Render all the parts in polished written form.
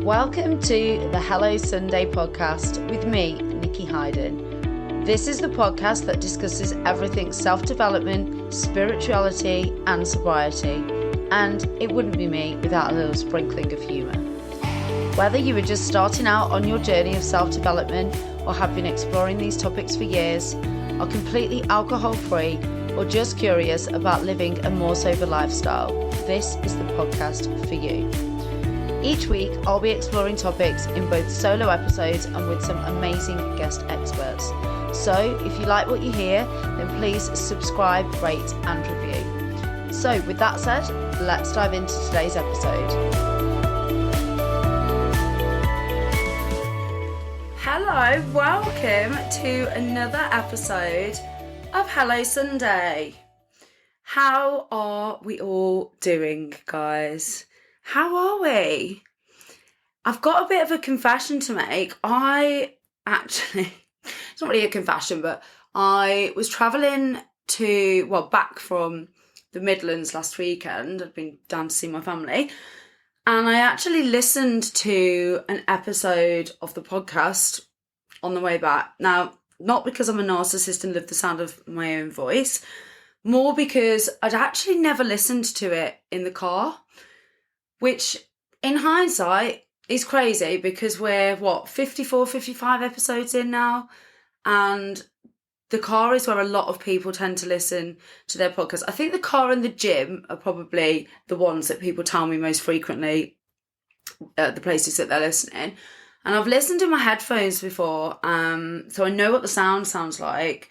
Welcome to the Hello Sunday podcast with me, Nikki Hayden. This is the podcast that discusses everything self-development, spirituality and sobriety, and it wouldn't be me without a little sprinkling of humour. Whether you are just starting out on your journey of self-development or have been exploring these topics for years, are completely alcohol-free or just curious about living a more sober lifestyle, this is the podcast for you. Each week, I'll be exploring topics in both solo episodes and with some amazing guest experts. So if you like what you hear, then please subscribe, rate and review. So with that said, let's dive into today's episode. Hello, welcome to another episode of Hello Sunday. How are we all doing, guys? How are we? I've got a bit of a confession to make. It's not really a confession, but I was travelling back from the Midlands last weekend. I'd been down to see my family. And I actually listened to an episode of the podcast on the way back. Now, not because I'm a narcissist and love the sound of my own voice, more because I'd actually never listened to it in the car. Which, in hindsight, is crazy because we're, 54, 55 episodes in now? And the car is where a lot of people tend to listen to their podcasts. I think the car and the gym are probably the ones that people tell me most frequently, the places that they're listening. And I've listened in my headphones before, so I know what the sound sounds like.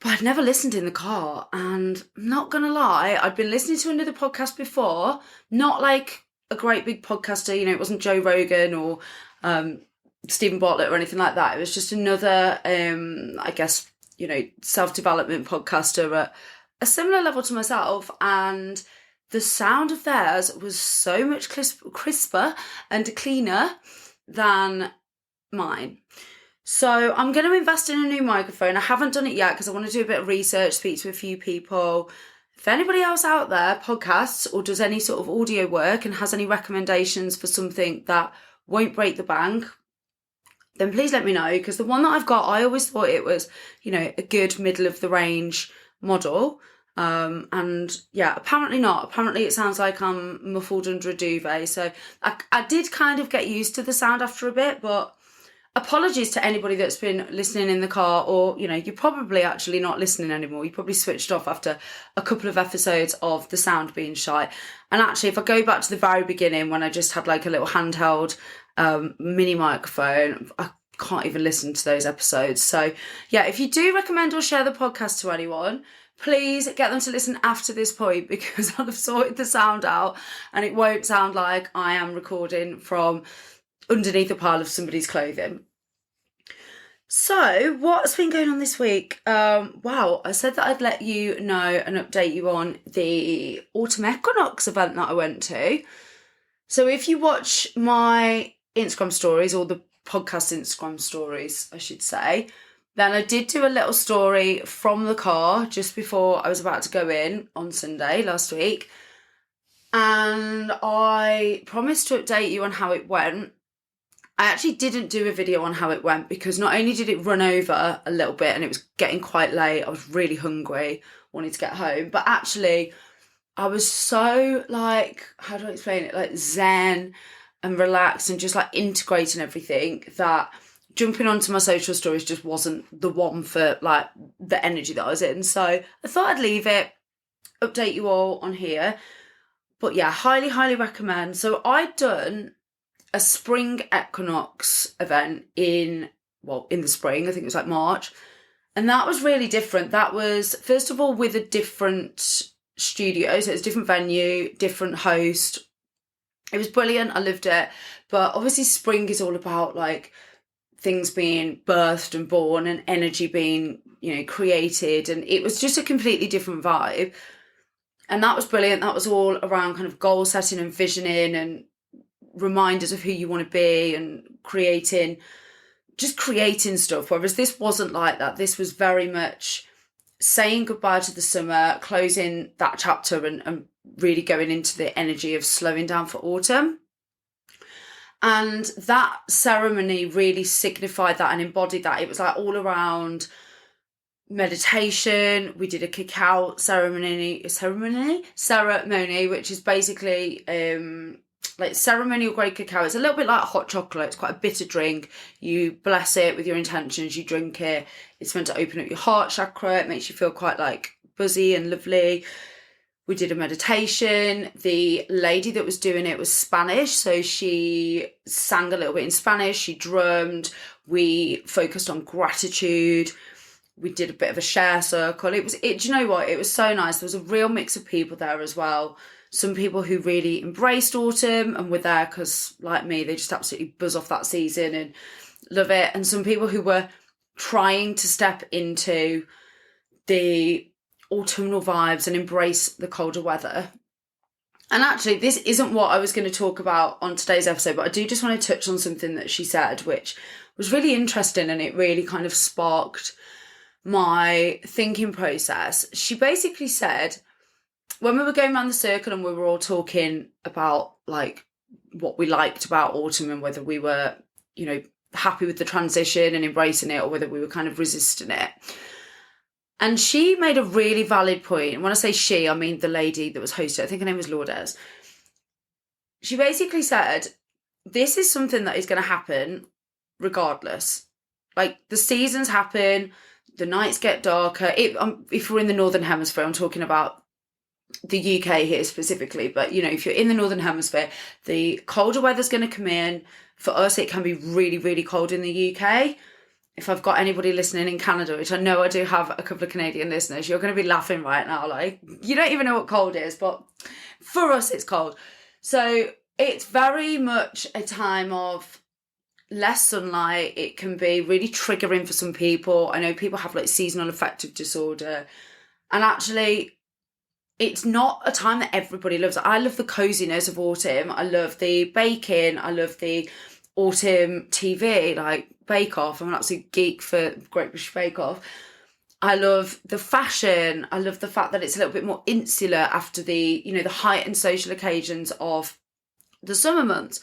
But I'd never listened in the car, and I'm not going to lie, I'd been listening to another podcast before, not like a great big podcaster, it wasn't Joe Rogan or Stephen Bartlett or anything like that. It was just another, self-development podcaster at a similar level to myself, and the sound of theirs was so much crisper and cleaner than mine. So I'm going to invest in a new microphone. I haven't done it yet because I want to do a bit of research, speak to a few people. If anybody else out there podcasts or does any sort of audio work and has any recommendations for something that won't break the bank, then please let me know, because the one that I've got, I always thought it was, a good middle of the range model. Apparently not. Apparently it sounds like I'm muffled under a duvet. So I did kind of get used to the sound after a bit, but apologies to anybody that's been listening in the car, or, you're probably actually not listening anymore. You probably switched off after a couple of episodes of the sound being shy. And actually, if I go back to the very beginning when I just had like a little handheld mini microphone, I can't even listen to those episodes. So yeah, if you do recommend or share the podcast to anyone, please get them to listen after this point, because I'll have sorted the sound out and it won't sound like I am recording from underneath a pile of somebody's clothing. So what's been going on this week? I said that I'd let you know and update you on the autumn equinox event that I went to. So if you watch my Instagram stories, or the podcast Instagram stories, I should say, then I did do a little story from the car just before I was about to go in on Sunday last week. And I promised to update you on how it went. I actually didn't do a video on how it went because not only did it run over a little bit and it was getting quite late, I was really hungry, wanted to get home, but actually I was so how do I explain it, zen and relaxed and just integrating everything, that jumping onto my social stories just wasn't the one for the energy that I was in. So I thought I'd leave it, update you all on here. But yeah, highly, highly recommend. So I'd done a spring equinox event in the spring, I think it was March. And that was really different. That was, first of all, with a different studio. So it was a different venue, different host. It was brilliant. I loved it. But obviously spring is all about things being birthed and born and energy being, created. And it was just a completely different vibe. And that was brilliant. That was all around kind of goal setting and visioning and reminders of who you want to be and creating stuff. Whereas this wasn't like that. This was very much saying goodbye to the summer, closing that chapter and really going into the energy of slowing down for autumn. And that ceremony really signified that and embodied that. It was like all around meditation. We did a cacao ceremony, which is basically like ceremonial grade cacao. It's a little bit like hot chocolate. It's quite a bitter drink. You bless it with your intentions. You drink it. It's meant to open up your heart chakra. It makes you feel quite like buzzy and lovely. We did a meditation. The lady that was doing it was Spanish, so she sang a little bit in Spanish. She drummed. We focused on gratitude. We did a bit of a share circle. Do you know what? It was so nice. There was a real mix of people there as well. Some people who really embraced autumn and were there because, like me, they just absolutely buzz off that season and love it. And some people who were trying to step into the autumnal vibes and embrace the colder weather. And actually, this isn't what I was going to talk about on today's episode, but I do just want to touch on something that she said, which was really interesting, and it really kind of sparked my thinking process. She basically said, when we were going around the circle and we were all talking about like what we liked about autumn and whether we were, happy with the transition and embracing it or whether we were kind of resisting it. And she made a really valid point. And when I say she, I mean the lady that was hosted. I think her name was Lourdes. She basically said, this is something that is going to happen regardless. Like, the seasons happen, the nights get darker. If we're in the Northern Hemisphere, I'm talking about the UK here specifically. But, if you're in the Northern Hemisphere, the colder weather's going to come in. For us, it can be really, really cold in the UK. If I've got anybody listening in Canada, which I know I do have a couple of Canadian listeners, you're going to be laughing right now. Like, you don't even know what cold is, but for us, it's cold. So it's very much a time of less sunlight. It can be really triggering for some people. I know people have like seasonal affective disorder. And actually, it's not a time that everybody loves. I love the coziness of autumn. I love the baking. I love the autumn TV, like Bake Off. I'm an absolute geek for Great British Bake Off. I love the fashion. I love the fact that it's a little bit more insular after the heightened social occasions of the summer months.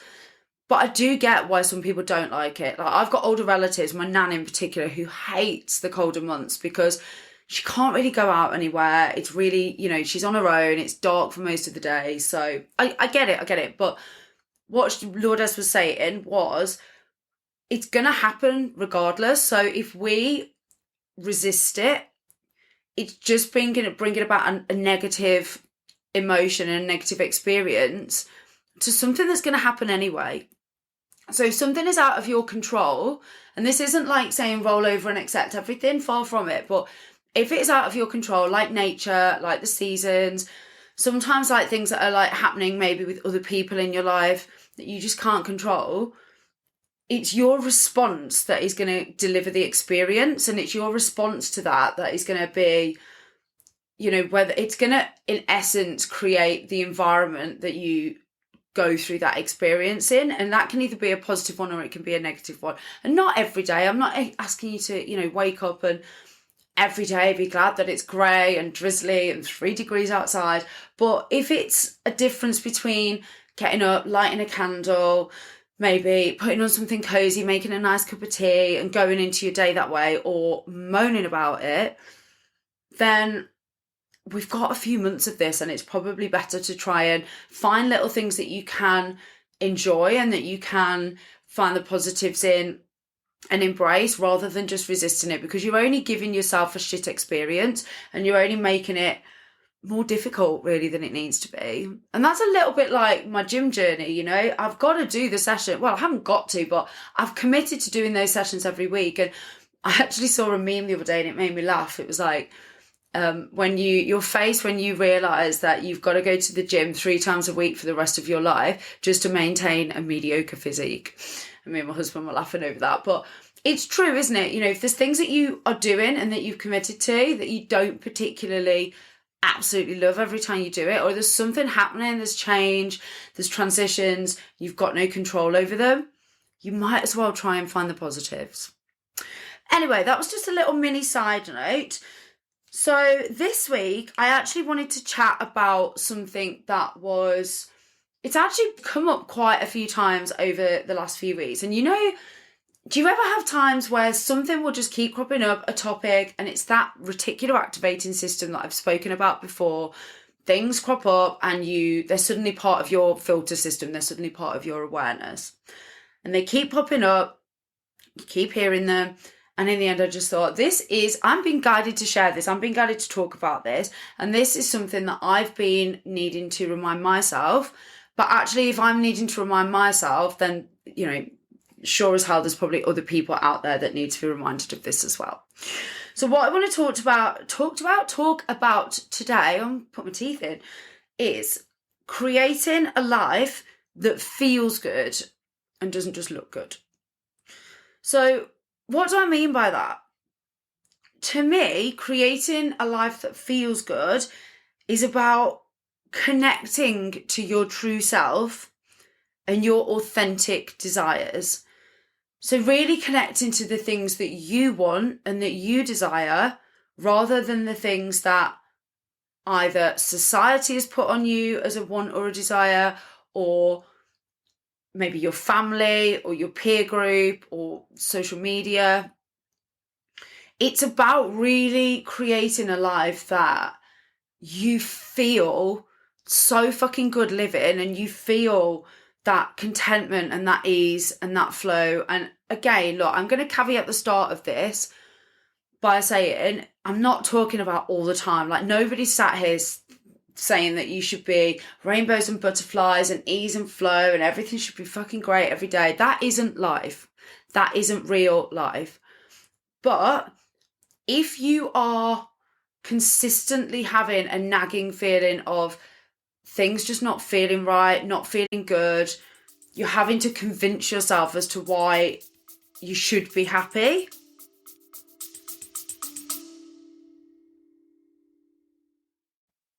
But I do get why some people don't like it. Like, I've got older relatives, my nan in particular, who hates the colder months because she can't really go out anywhere. It's really, she's on her own. It's dark for most of the day. So I get it. But what Lourdes was saying was, it's going to happen regardless. So if we resist it, it's just bringing about a negative emotion and a negative experience to something that's going to happen anyway. So if something is out of your control, and this isn't like saying roll over and accept everything, far from it, but if it is out of your control, like nature, like the seasons, sometimes like things that are like happening maybe with other people in your life that you just can't control, it's your response that is going to deliver the experience, and it's your response to that is going to be, whether it's going to, in essence, create the environment that you go through that experience in. And that can either be a positive one or it can be a negative one. And not every day. I'm not asking you to, wake up and every day be glad that it's grey and drizzly and 3 degrees outside. But if it's a difference between getting up, lighting a candle, maybe putting on something cosy, making a nice cup of tea and going into your day that way, or moaning about it, then we've got a few months of this, and it's probably better to try and find little things that you can enjoy and that you can find the positives in and embrace, rather than just resisting it, because you're only giving yourself a shit experience and you're only making it more difficult really than it needs to be. And that's a little bit like my gym journey. I've got to do the session. Well, I haven't got to, but I've committed to doing those sessions every week. And I actually saw a meme the other day and it made me laugh. It was like, when your face when you realise that you've got to go to the gym 3 times a week for the rest of your life just to maintain a mediocre physique. And me and my husband were laughing over that. But it's true, isn't it? If there's things that you are doing and that you've committed to that you don't particularly absolutely love every time you do it, or there's something happening, there's change, there's transitions, you've got no control over them, you might as well try and find the positives. Anyway, that was just a little mini side note. So this week, I actually wanted to chat about something that was it's actually come up quite a few times over the last few weeks. And do you ever have times where something will just keep cropping up, a topic, and it's that reticular activating system that I've spoken about before? Things crop up and they're suddenly part of your filter system. They're suddenly part of your awareness. And they keep popping up. You keep hearing them. And in the end, I just thought, I'm being guided to share this. I'm being guided to talk about this. And this is something that I've been needing to remind myself. But actually, if I'm needing to remind myself, then, sure as hell, there's probably other people out there that need to be reminded of this as well. So what I want to talk about today, I'm put my teeth in, is creating a life that feels good and doesn't just look good. So what do I mean by that? To me, creating a life that feels good is about connecting to your true self and your authentic desires. So really connecting to the things that you want and that you desire, rather than the things that either society has put on you as a want or a desire, or maybe your family or your peer group or social media. It's about really creating a life that you feel so fucking good living, and you feel that contentment and that ease and that flow. And again, look, I'm going to caveat the start of this by saying I'm not talking about all the time. Like, nobody's sat here saying that you should be rainbows and butterflies and ease and flow and everything should be fucking great every day. That isn't life. That isn't real life. But if you are consistently having a nagging feeling of things just not feeling right, not feeling good, you're having to convince yourself as to why you should be happy.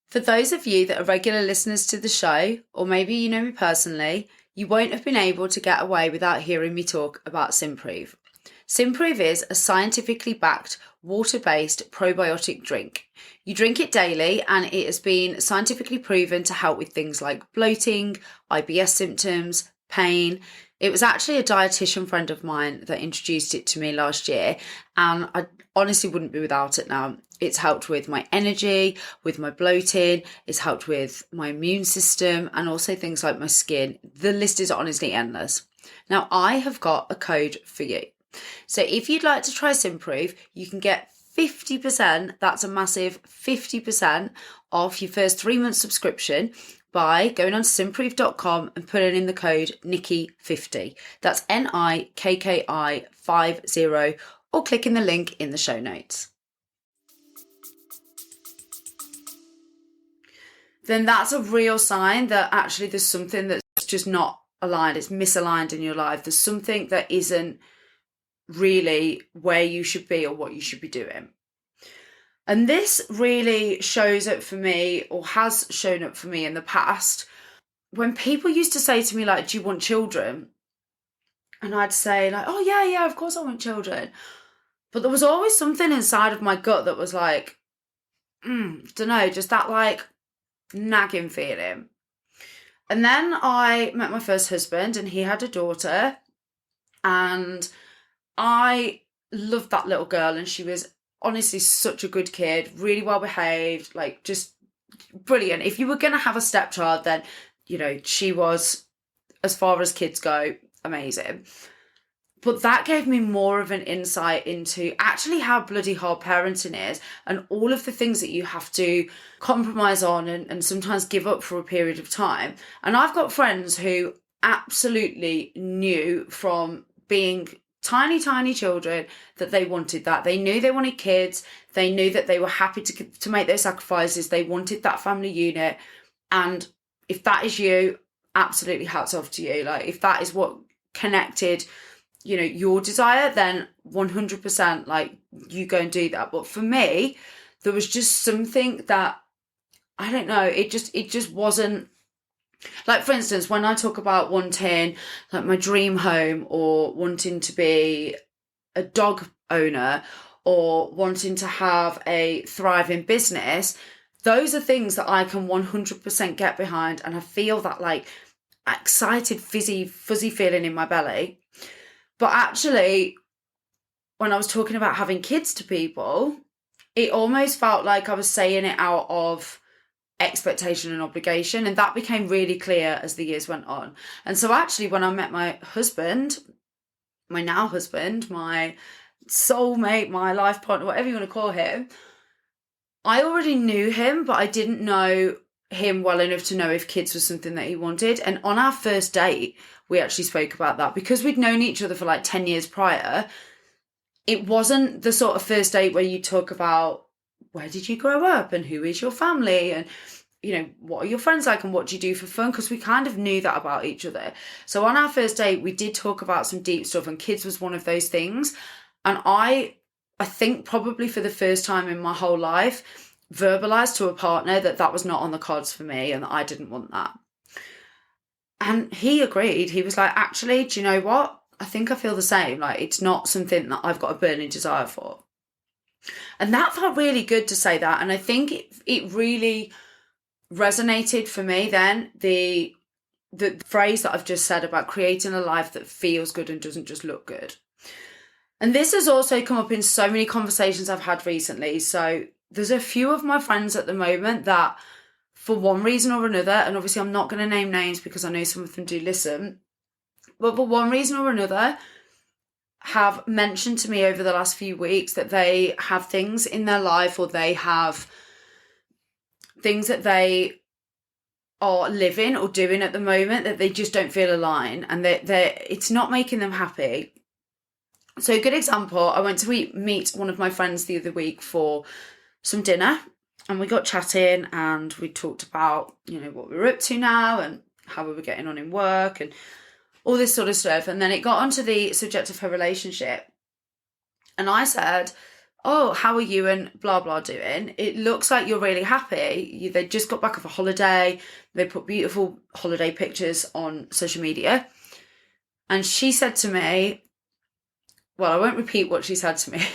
For those of you that are regular listeners to the show, or maybe you know me personally, you won't have been able to get away without hearing me talk about Simprove. Simprove is a scientifically backed, water-based probiotic drink. You drink it daily and it has been scientifically proven to help with things like bloating, IBS symptoms, pain. It was actually a dietitian friend of mine that introduced it to me last year, and I honestly wouldn't be without it now. It's helped with my energy, with my bloating, it's helped with my immune system, and also things like my skin. The list is honestly endless. Now, I have got a code for you. So if you'd like to try Simprove, you can get 50%, that's a massive 50% off your first 3-month subscription by going on to simprove.com and putting in the code Nikki50. That's NIKKI50, or clicking the link in the show notes. Then that's a real sign that actually there's something that's just not aligned. It's misaligned in your life. There's something that isn't really where you should be or what you should be doing. And this really shows up for me, or has shown up for me in the past, when people used to say to me, like, do you want children? And I'd say, like, oh yeah, of course I want children. But there was always something inside of my gut that was like, don't know, just that like nagging feeling. And then I met my first husband, and he had a daughter, and I loved that little girl, and she was honestly such a good kid, really well behaved, like just brilliant. If you were going to have a stepchild, then, she was, as far as kids go, amazing. But that gave me more of an insight into actually how bloody hard parenting is, and all of the things that you have to compromise on and sometimes give up for a period of time. And I've got friends who absolutely knew from being tiny children that they wanted that. They knew they wanted kids. They knew that they were happy to make those sacrifices. They wanted that family unit. And if that is you, absolutely hats off to you. Like, if that is what connected, your desire, then 100%, like, you go and do that. But for me, there was just something that, I don't know, it just wasn't. Like, for instance, when I talk about wanting, like, my dream home, or wanting to be a dog owner, or wanting to have a thriving business, those are things that I can 100% get behind. And I feel that, like, excited, fuzzy feeling in my belly. But actually, when I was talking about having kids to people, it almost felt like I was saying it out of expectation and obligation. And that became really clear as the years went on. And so actually, when I met my husband, my now husband, my soulmate, my life partner, whatever you want to call him, I already knew him, but I didn't know him well enough to know if kids was something that he wanted. And on our first date, we actually spoke about that because we'd known each other for like 10 years prior. It wasn't the sort of first date where you talk about where did you grow up and who is your family and, you know, what are your friends like and what do you do for fun? Because we kind of knew that about each other. So on our first date, we did talk about some deep stuff, and kids was one of those things. And I think probably for the first time in my whole life, verbalized to a partner that was not on the cards for me and that I didn't want that. And he agreed. He was like, actually, do you know what? I think I feel the same. Like, it's not something that I've got a burning desire for. And that felt really good to say that. And I think it really resonated for me then, the phrase that I've just said about creating a life that feels good and doesn't just look good. And this has also come up in so many conversations I've had recently. So there's a few of my friends at the moment that, for one reason or another, and obviously I'm not going to name names because I know some of them do listen, but for one reason or another, have mentioned to me over the last few weeks that they have things in their life, or they have things that they are living or doing at the moment that they just don't feel aligned, and it's not making them happy. So a good example, I went to meet one of my friends the other week for some dinner, and we got chatting and we talked about, you know, what we were up to now and how we were getting on in work and all this sort of stuff. And then it got onto the subject of her relationship. And I said, oh, how are you and blah, blah doing? It looks like you're really happy. They just got back off a holiday. They put beautiful holiday pictures on social media. And she said to me, well, I won't repeat what she said to me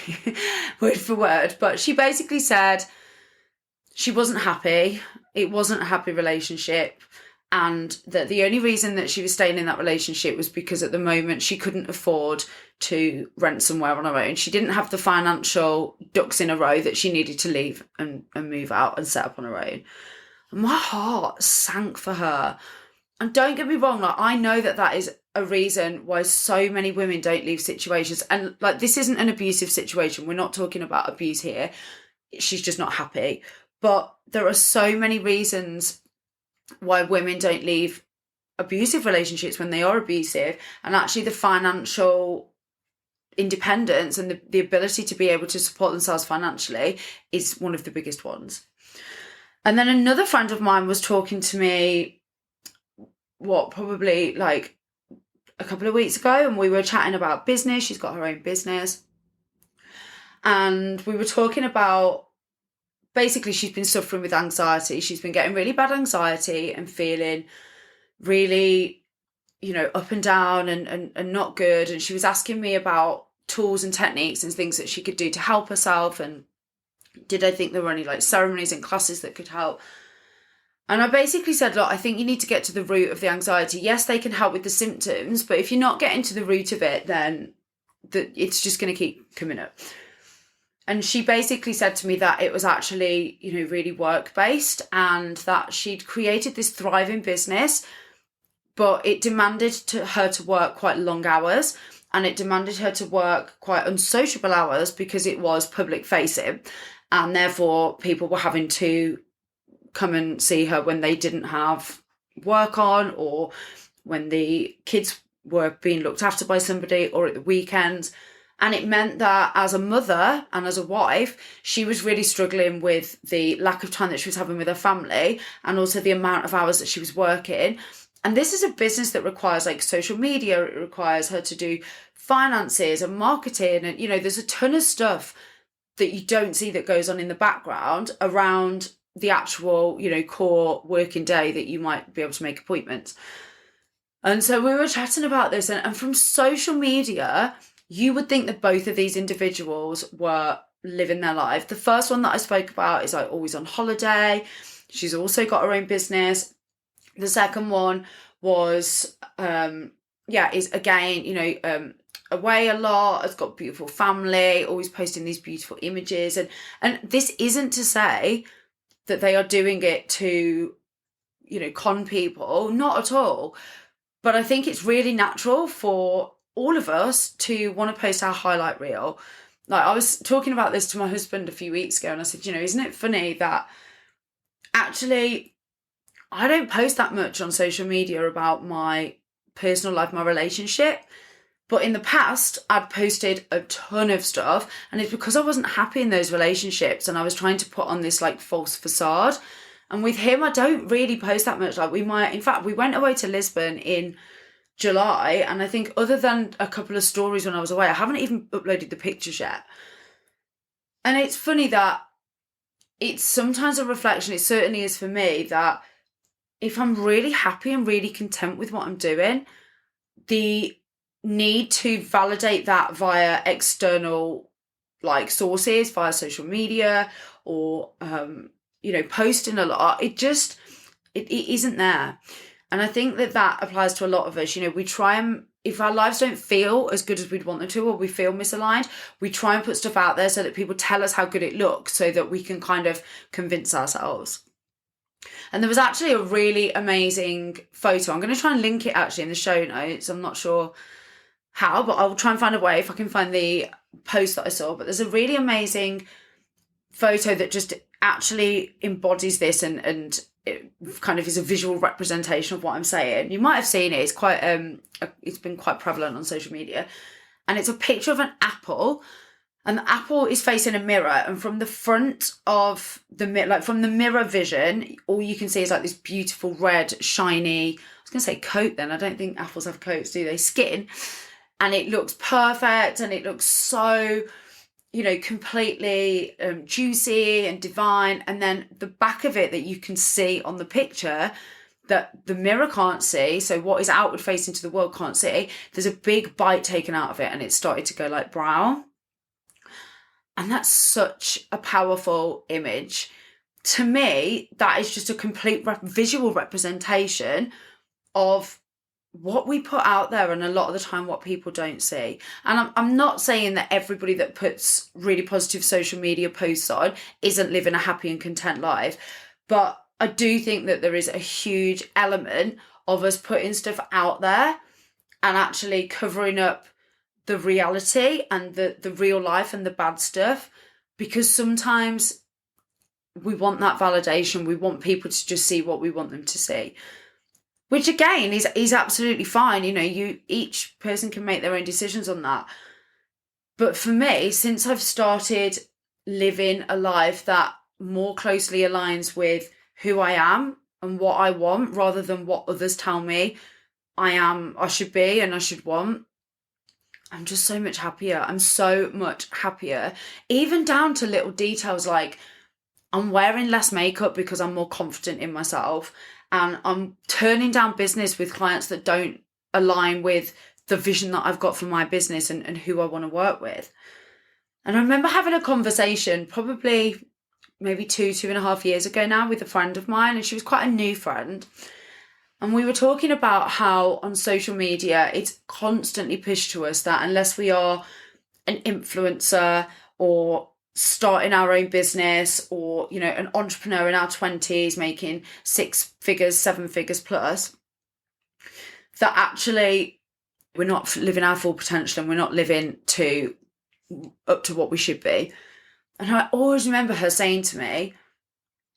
word for word, but she basically said she wasn't happy. It wasn't a happy relationship. And that the only reason that she was staying in that relationship was because at the moment she couldn't afford to rent somewhere on her own. She didn't have the financial ducks in a row that she needed to leave and move out and set up on her own. And my heart sank for her. And don't get me wrong, like, I know that is a reason why so many women don't leave situations. And like, this isn't an abusive situation. We're not talking about abuse here. She's just not happy. But there are so many reasons why women don't leave abusive relationships when they are abusive. And actually the financial independence and the ability to be able to support themselves financially is one of the biggest ones. And then another friend of mine was talking to me, probably like a couple of weeks ago, and we were chatting about business. She's got her own business. And we were talking about, basically, she's been suffering with anxiety. She's been getting really bad anxiety and feeling really, you know, up and down and not good. And she was asking me about tools and techniques and things that she could do to help herself. And did I think there were any like ceremonies and classes that could help? And I basically said, look, I think you need to get to the root of the anxiety. Yes, they can help with the symptoms, but if you're not getting to the root of it, then it's just going to keep coming up. And she basically said to me that it was actually, you know, really work-based, and that she'd created this thriving business, but it demanded her to work quite long hours, and it demanded her to work quite unsociable hours because it was public-facing, and therefore people were having to come and see her when they didn't have work on, or when the kids were being looked after by somebody, or at the weekends. And it meant that as a mother and as a wife, she was really struggling with the lack of time that she was having with her family, and also the amount of hours that she was working. And this is a business that requires like social media. It requires her to do finances and marketing. And, you know, there's a ton of stuff that you don't see that goes on in the background around the actual, you know, core working day that you might be able to make appointments. And so we were chatting about this, and from social media, you would think that both of these individuals were living their life. The first one that I spoke about is like always on holiday. She's also got her own business. The second one was, is again, away a lot, has got a beautiful family, always posting these beautiful images. And this isn't to say that they are doing it to, con people, not at all. But I think it's really natural for all of us to want to post our highlight reel. Like, I was talking about this to my husband a few weeks ago, and I said, isn't it funny that actually I don't post that much on social media about my personal life, my relationship. But in the past, I'd posted a ton of stuff, and it's because I wasn't happy in those relationships and I was trying to put on this like false facade. And with him, I don't really post that much. Like, we went away to Lisbon in July, and I think other than a couple of stories when I was away, I haven't even uploaded the pictures yet. And it's funny that it's sometimes a reflection, it certainly is for me, that if I'm really happy and really content with what I'm doing, the need to validate that via external sources, via social media, or posting a lot, it isn't there. And I think that applies to a lot of us. We try and, if our lives don't feel as good as we'd want them to, or we feel misaligned, we try and put stuff out there so that people tell us how good it looks, so that we can kind of convince ourselves. And there was actually a really amazing photo. I'm going to try and link it actually in the show notes. I'm not sure how, but I'll try and find a way if I can find the post that I saw. But there's a really amazing photo that just actually embodies this, and it kind of is a visual representation of what I'm saying. You might have seen it. It's quite it's been quite prevalent on social media, and it's a picture of an apple, and the apple is facing a mirror, and from the front of the mirror, from the mirror vision, all you can see is this beautiful red shiny, I was going to say coat then, I don't think apples have coats, do they? Skin. And it looks perfect, and it looks so, completely juicy and divine. And then the back of it that you can see on the picture that the mirror can't see, so what is outward facing to the world can't see, there's a big bite taken out of it, and it started to go brown. And that's such a powerful image. To me, that is just a complete visual representation of what we put out there, and a lot of the time what people don't see. And I'm not saying that everybody that puts really positive social media posts on isn't living a happy and content life, but I do think that there is a huge element of us putting stuff out there and actually covering up the reality and the real life and the bad stuff, because sometimes we want that validation. We want people to just see what we want them to see. Which again is absolutely fine. Each person can make their own decisions on that. But for me, since I've started living a life that more closely aligns with who I am and what I want, rather than what others tell me I should be and I should want, I'm just so much happier. I'm so much happier. Even down to little details like I'm wearing less makeup because I'm more confident in myself. And I'm turning down business with clients that don't align with the vision that I've got for my business and who I want to work with. And I remember having a conversation probably maybe 2.5 years ago now with a friend of mine, and she was quite a new friend. And we were talking about how on social media, it's constantly pushed to us that unless we are an influencer or starting our own business, or an entrepreneur in our 20s making 6 figures, 7 figures plus, that actually we're not living our full potential and we're not living up to what we should be. And I always remember her saying to me,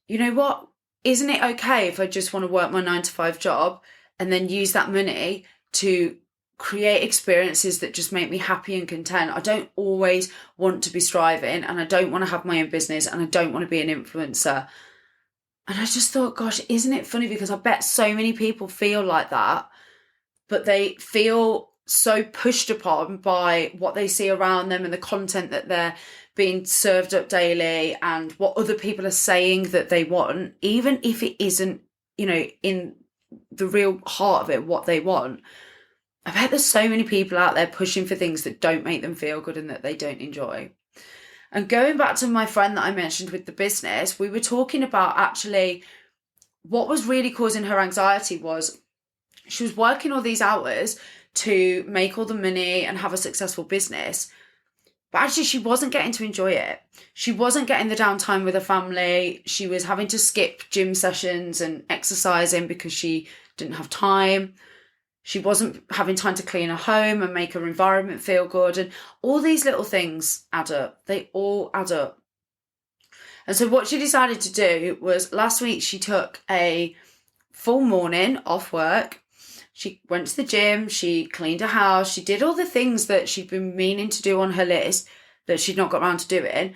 you know what, isn't it okay if I just want to work my 9-to-5 job and then use that money to create experiences that just make me happy and content? I don't always want to be striving, and I don't want to have my own business, and I don't want to be an influencer. And I just thought, gosh, isn't it funny? Because I bet so many people feel like that, but they feel so pushed upon by what they see around them and the content that they're being served up daily and what other people are saying that they want, even if it isn't, in the real heart of it, what they want. I bet there's so many people out there pushing for things that don't make them feel good and that they don't enjoy. And going back to my friend that I mentioned with the business, we were talking about actually what was really causing her anxiety was she was working all these hours to make all the money and have a successful business. But actually, she wasn't getting to enjoy it. She wasn't getting the downtime with her family. She was having to skip gym sessions and exercising because she didn't have time. She wasn't having time to clean her home and make her environment feel good. And all these little things add up. They all add up. And so what she decided to do was, last week she took a full morning off work. She went to the gym, she cleaned her house, she did all the things that she'd been meaning to do on her list that she'd not got around to doing.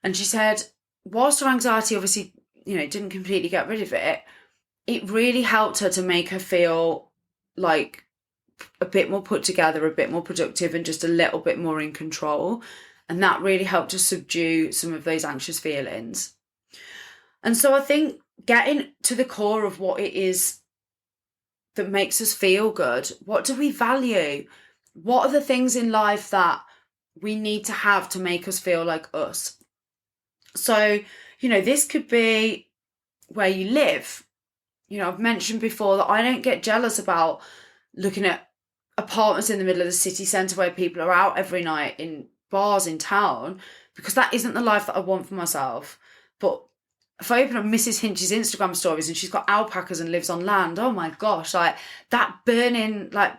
And she said, whilst her anxiety obviously, didn't completely get rid of it, it really helped her to make her feel like a bit more put together, a bit more productive, and just a little bit more in control. And that really helped to subdue some of those anxious feelings. And so I think getting to the core of what it is that makes us feel good. What do we value? What are the things in life that we need to have to make us feel like us? So, this could be where you live. I've mentioned before that I don't get jealous about looking at apartments in the middle of the city centre where people are out every night in bars in town, because that isn't the life that I want for myself. But if I open up Mrs. Hinch's Instagram stories and she's got alpacas and lives on land, oh my gosh, like that burning, like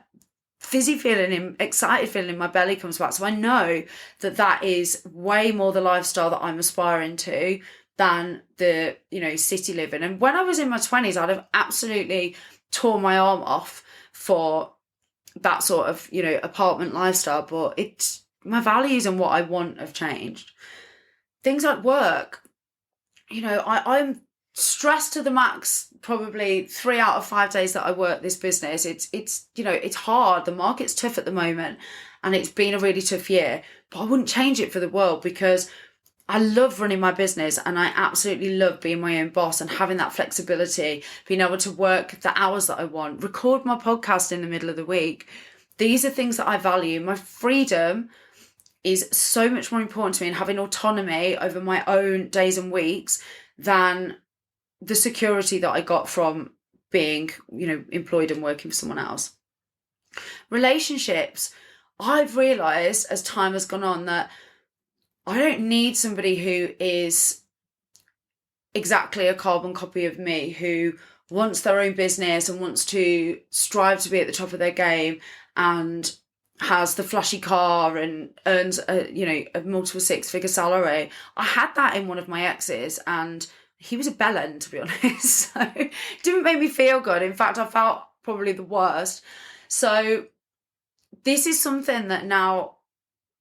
fizzy feeling, excited feeling in my belly comes back. So I know that that is way more the lifestyle that I'm aspiring to than the, city living. And when I was in my 20s, I'd have absolutely torn my arm off for that sort of, apartment lifestyle. But it's my values and what I want have changed. Things like work. I'm stressed to the max probably 3 out of 5 days that I work this business. It's hard. The market's tough at the moment and it's been a really tough year, but I wouldn't change it for the world, because I love running my business and I absolutely love being my own boss and having that flexibility, being able to work the hours that I want, record my podcast in the middle of the week. These are things that I value. My freedom is so much more important to me, and having autonomy over my own days and weeks than the security that I got from being, employed and working for someone else. Relationships. I've realised as time has gone on that I don't need somebody who is exactly a carbon copy of me, who wants their own business and wants to strive to be at the top of their game and has the flashy car and earns a multiple six-figure salary. I had that in one of my exes, and he was a bellend, to be honest. So it didn't make me feel good. In fact, I felt probably the worst. So this is something that now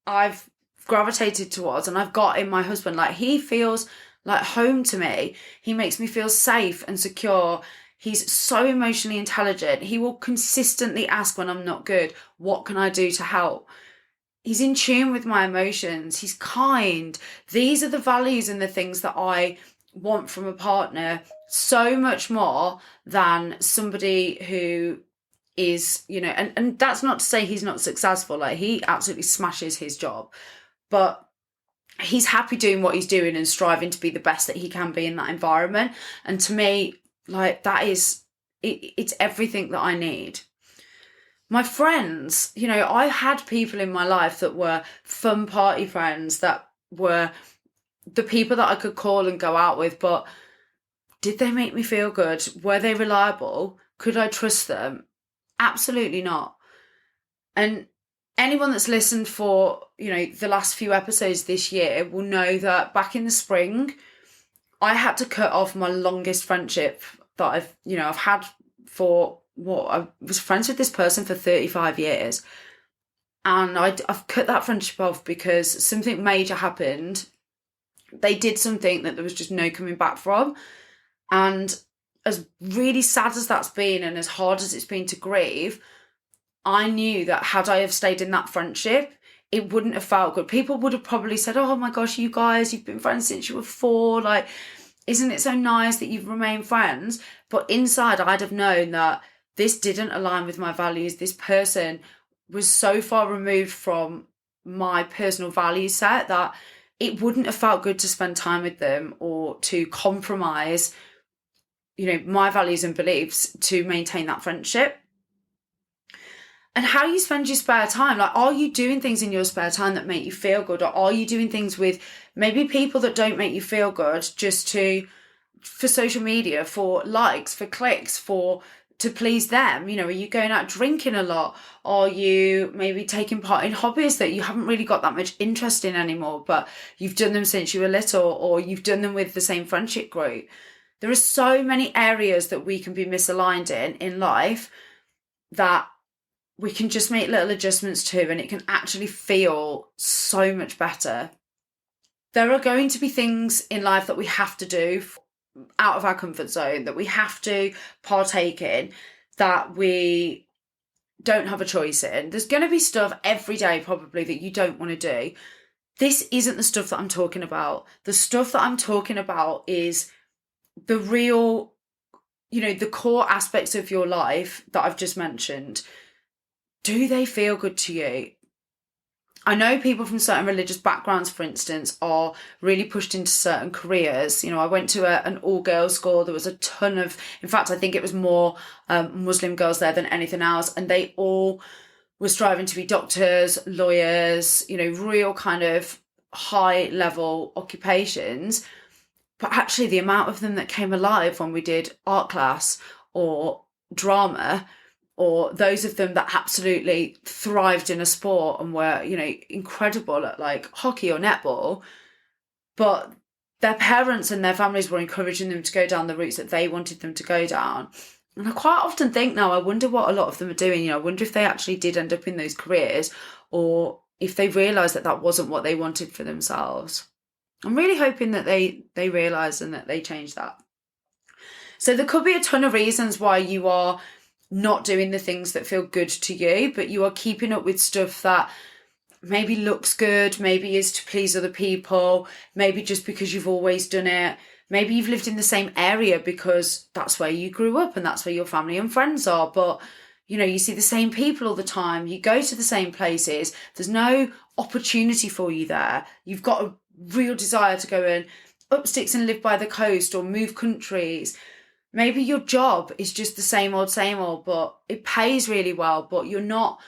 I've gravitated towards and I've got in my husband. Like, he feels like home to me. He makes me feel safe and secure. He's so emotionally intelligent. He will consistently ask when I'm not good, what can I do to help? He's in tune with my emotions. He's kind. These are the values and the things that I want from a partner, so much more than somebody who is, and that's not to say he's not successful. Like, he absolutely smashes his job, but he's happy doing what he's doing and striving to be the best that he can be in that environment. And to me, like, that is, it's everything that I need. My friends, I had people in my life that were fun party friends, that were the people that I could call and go out with, but did they make me feel good? Were they reliable? Could I trust them? Absolutely not. And anyone that's listened for, the last few episodes this year will know that back in the spring, I had to cut off my longest friendship that I've had for I was friends with this person for 35 years. And I've cut that friendship off because something major happened. They did something that there was just no coming back from. And as really sad as that's been and as hard as it's been to grieve, I knew that had I have stayed in that friendship, it wouldn't have felt good. People would have probably said, oh my gosh, you guys, you've been friends since you were 4. Like, isn't it so nice that you've remained friends? But inside, I'd have known that this didn't align with my values. This person was so far removed from my personal value set that it wouldn't have felt good to spend time with them or to compromise, my values and beliefs to maintain that friendship. And how you spend your spare time. Like, are you doing things in your spare time that make you feel good? Or are you doing things with maybe people that don't make you feel good just for social media, for likes, for clicks, to please them? Are you going out drinking a lot? Are you maybe taking part in hobbies that you haven't really got that much interest in anymore, but you've done them since you were little, or you've done them with the same friendship group? There are so many areas that we can be misaligned in life that we can just make little adjustments to, and it can actually feel so much better. There are going to be things in life that we have to do out of our comfort zone, that we have to partake in, that we don't have a choice in. There's going to be stuff every day probably that you don't want to do. This isn't the stuff that I'm talking about. The stuff that I'm talking about is the real, the core aspects of your life that I've just mentioned. Do they feel good to you? I know people from certain religious backgrounds, for instance, are really pushed into certain careers. I went to an all-girls school. There was a ton of, in fact, I think it was more Muslim girls there than anything else. And they all were striving to be doctors, lawyers, real kind of high-level occupations. But actually the amount of them that came alive when we did art class or drama, or those of them that absolutely thrived in a sport and were, incredible at like hockey or netball, but their parents and their families were encouraging them to go down the routes that they wanted them to go down. And I quite often think now, I wonder what a lot of them are doing. I wonder if they actually did end up in those careers, or if they realised that wasn't what they wanted for themselves. I'm really hoping that they realise and that they change that. So there could be a ton of reasons why you are not doing the things that feel good to you, but you are keeping up with stuff that maybe looks good, maybe is to please other people, maybe just because you've always done it. Maybe you've lived in the same area because that's where you grew up and that's where your family and friends are, but you see the same people all the time, you go to the same places, there's no opportunity for you there. You've got a real desire to go and up sticks and live by the coast or move countries. Maybe your job is just the same old, but it pays really well, but you're not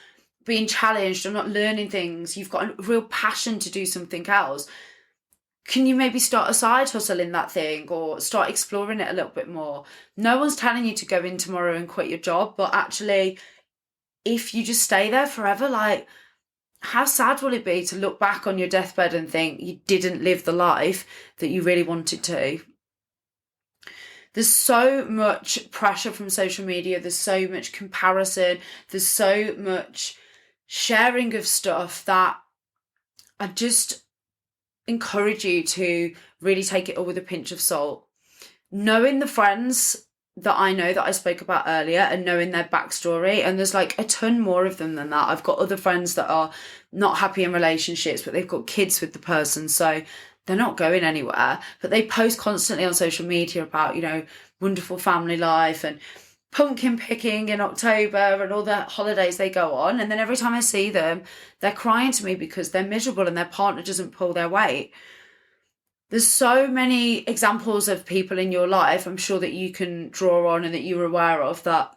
being challenged or not learning things. You've got a real passion to do something else. Can you maybe start a side hustle in that thing or start exploring it a little bit more? No one's telling you to go in tomorrow and quit your job, but actually, if you just stay there forever, like, how sad will it be to look back on your deathbed and think you didn't live the life that you really wanted to? There's so much pressure from social media. There's so much comparison. There's so much sharing of stuff that I just encourage you to really take it all with a pinch of salt. Knowing the friends that I know that I spoke about earlier and knowing their backstory, and there's like a ton more of them than that. I've got other friends that are not happy in relationships, but they've got kids with the person, so they're not going anywhere, but they post constantly on social media about, wonderful family life and pumpkin picking in October and all the holidays they go on. And then every time I see them, they're crying to me because they're miserable and their partner doesn't pull their weight. There's so many examples of people in your life, I'm sure, that you can draw on and that you're aware of, that,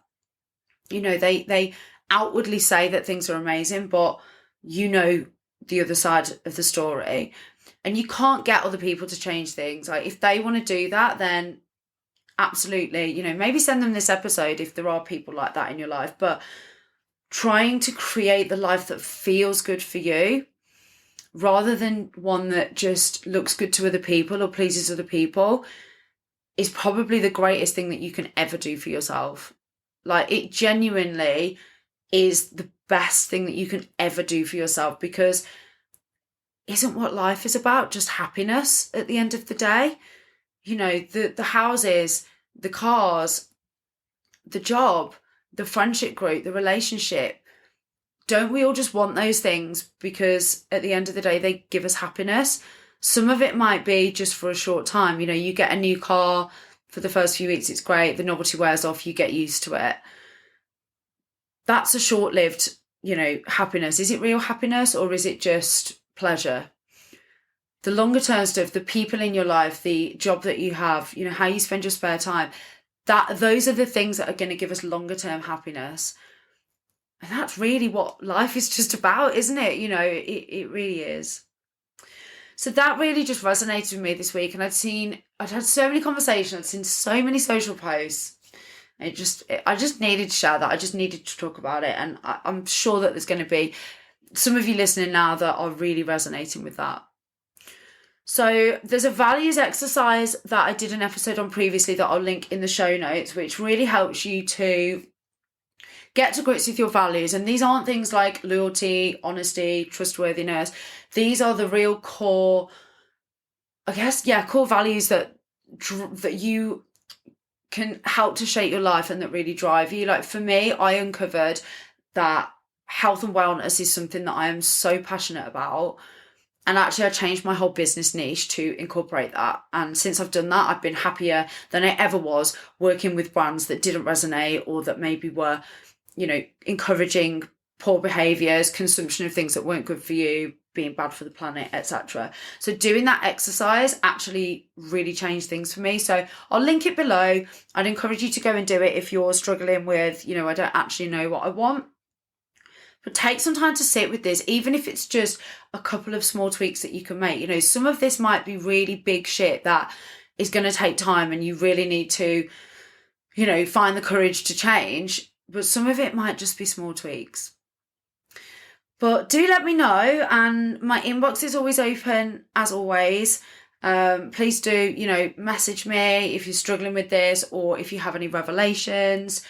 they outwardly say that things are amazing, but the other side of the story. And you can't get other people to change things. Like, if they want to do that, then absolutely, maybe send them this episode if there are people like that in your life. But trying to create the life that feels good for you, rather than one that just looks good to other people or pleases other people, is probably the greatest thing that you can ever do for yourself. Like, it genuinely is the best thing that you can ever do for yourself, because isn't what life is about just happiness at the end of the day? The houses, the cars, the job, the friendship group, the relationship. Don't we all just want those things because at the end of the day, they give us happiness? Some of it might be just for a short time. You get a new car for the first few weeks, it's great. The novelty wears off, you get used to it. That's a short-lived, happiness. Is it real happiness, or is it just pleasure? The longer term stuff, the people in your life, the job that you have, how you spend your spare time, those are the things that are going to give us longer term happiness. And that's really what life is just about, isn't it? You know, it really is. So that really just resonated with me this week. And I'd had so many conversations, I'd seen so many social posts. I just needed to share that. I just needed to talk about it. And I'm sure that there's going to be some of you listening now that are really resonating with that. So there's a values exercise that I did an episode on previously that I'll link in the show notes, which really helps you to get to grips with your values. And these aren't things like loyalty, honesty, trustworthiness. These are the real core, core values that you can help to shape your life and that really drive you. Like for me, I uncovered that health and wellness is something that I am so passionate about. And actually, I changed my whole business niche to incorporate that. And since I've done that, I've been happier than I ever was working with brands that didn't resonate or that maybe were, you know, encouraging poor behaviours, consumption of things that weren't good for you, being bad for the planet, etc. So doing that exercise actually really changed things for me. So I'll link it below. I'd encourage you to go and do it if you're struggling with, you know, I don't actually know what I want. But take some time to sit with this, even if it's just a couple of small tweaks that you can make. You know, some of this might be really big shit that is going to take time and you really need to, you know, find the courage to change. But some of it might just be small tweaks. But do let me know, and my inbox is always open, as always. Please do, you know, message me if you're struggling with this or if you have any revelations.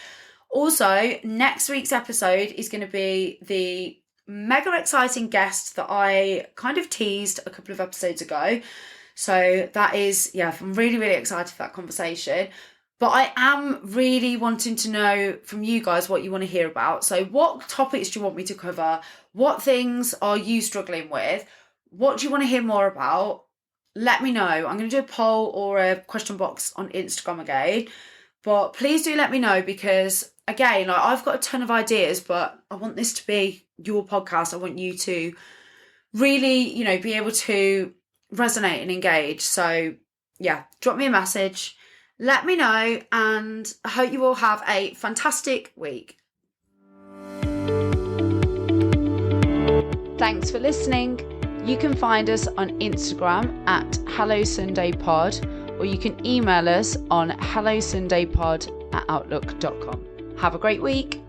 Also, next week's episode is going to be the mega exciting guest that I kind of teased a couple of episodes ago. So that is, I'm really, really excited for that conversation. But I am really wanting to know from you guys what you want to hear about. So what topics do you want me to cover? What things are you struggling with? What do you want to hear more about? Let me know. I'm going to do a poll or a question box on Instagram again. But please do let me know because, again, like, I've got a ton of ideas, but I want this to be your podcast. I want you to really, you know, be able to resonate and engage. So, drop me a message. Let me know, and I hope you all have a fantastic week. Thanks for listening. You can find us on Instagram at HelloSundayPod, or you can email us on hellosundaypod@outlook.com. Have a great week.